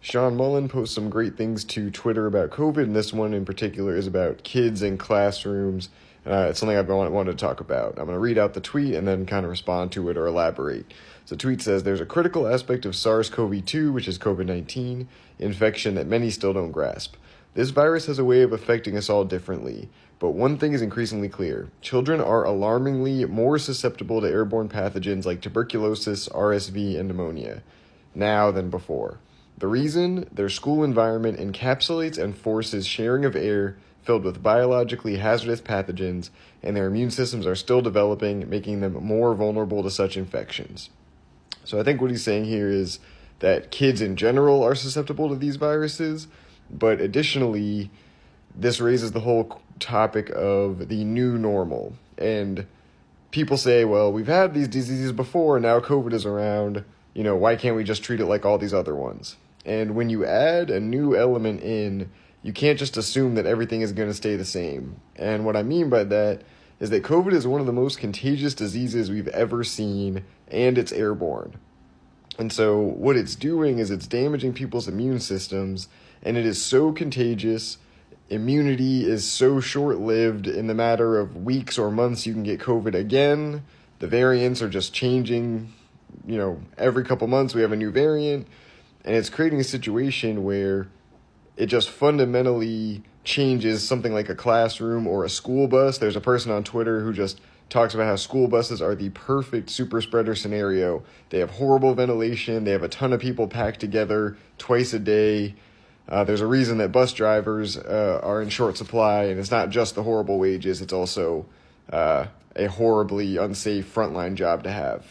Sean Mullen posts some great things to Twitter about COVID, and this one in particular is about kids in classrooms. It's something I've wanted to talk about. I'm going to read out the tweet and then kind of respond to it or elaborate. So the tweet says, there's a critical aspect of SARS-CoV-2, which is COVID-19, infection that many still don't grasp. This virus has a way of affecting us all differently, but one thing is increasingly clear. Children are alarmingly more susceptible to airborne pathogens like tuberculosis, RSV, and pneumonia now than before. The reason? Their school environment encapsulates and forces sharing of air filled with biologically hazardous pathogens, and their immune systems are still developing, making them more vulnerable to such infections. So I think what he's saying here is that kids in general are susceptible to these viruses, but additionally, this raises the whole topic of the new normal. And people say, well, we've had these diseases before, now COVID is around, why can't we just treat it like all these other ones? And when you add a new element in, you can't just assume that everything is going to stay the same. And what I mean by that is that COVID is one of the most contagious diseases we've ever seen, and it's airborne. And so what it's doing is it's damaging people's immune systems, and it is so contagious. Immunity is so short-lived. In the matter of weeks or months, you can get COVID again. The variants are just changing. Every couple months we have a new variant. And it's creating a situation where it just fundamentally changes something like a classroom or a school bus. There's a person on Twitter who just talks about how school buses are the perfect super spreader scenario. They have horrible ventilation. They have a ton of people packed together twice a day. There's a reason that bus drivers are in short supply, and it's not just the horrible wages. It's also a horribly unsafe frontline job to have.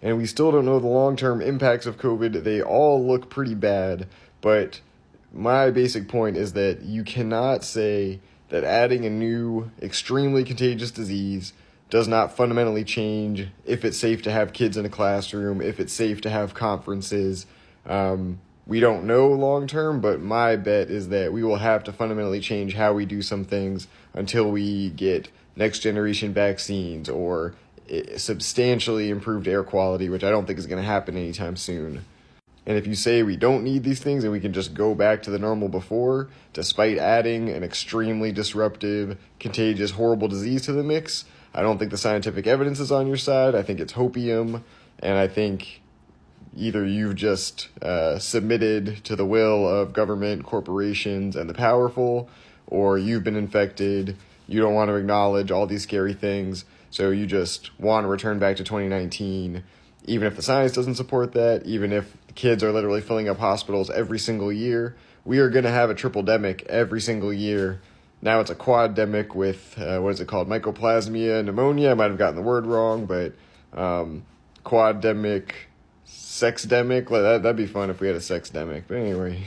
And we still don't know the long-term impacts of COVID. They all look pretty bad, but my basic point is that you cannot say that adding a new, extremely contagious disease does not fundamentally change if it's safe to have kids in a classroom, if it's safe to have conferences. We don't know long-term, but my bet is that we will have to fundamentally change how we do some things until we get next-generation vaccines or substantially improved air quality, which I don't think is going to happen anytime soon. And if you say we don't need these things and we can just go back to the normal before, despite adding an extremely disruptive, contagious, horrible disease to the mix, I don't think the scientific evidence is on your side. I think it's hopium, and I think either you've just submitted to the will of government, corporations, and the powerful, or you've been infected, you don't want to acknowledge all these scary things, so you just want to return back to 2019, even if the science doesn't support that, even if kids are literally filling up hospitals every single year. We are going to have a triple-demic every single year. Now it's a quad-demic with, mycoplasmia, pneumonia. I might have gotten the word wrong, but quad-demic, sex-demic. That'd be fun if we had a sex-demic. But anyway.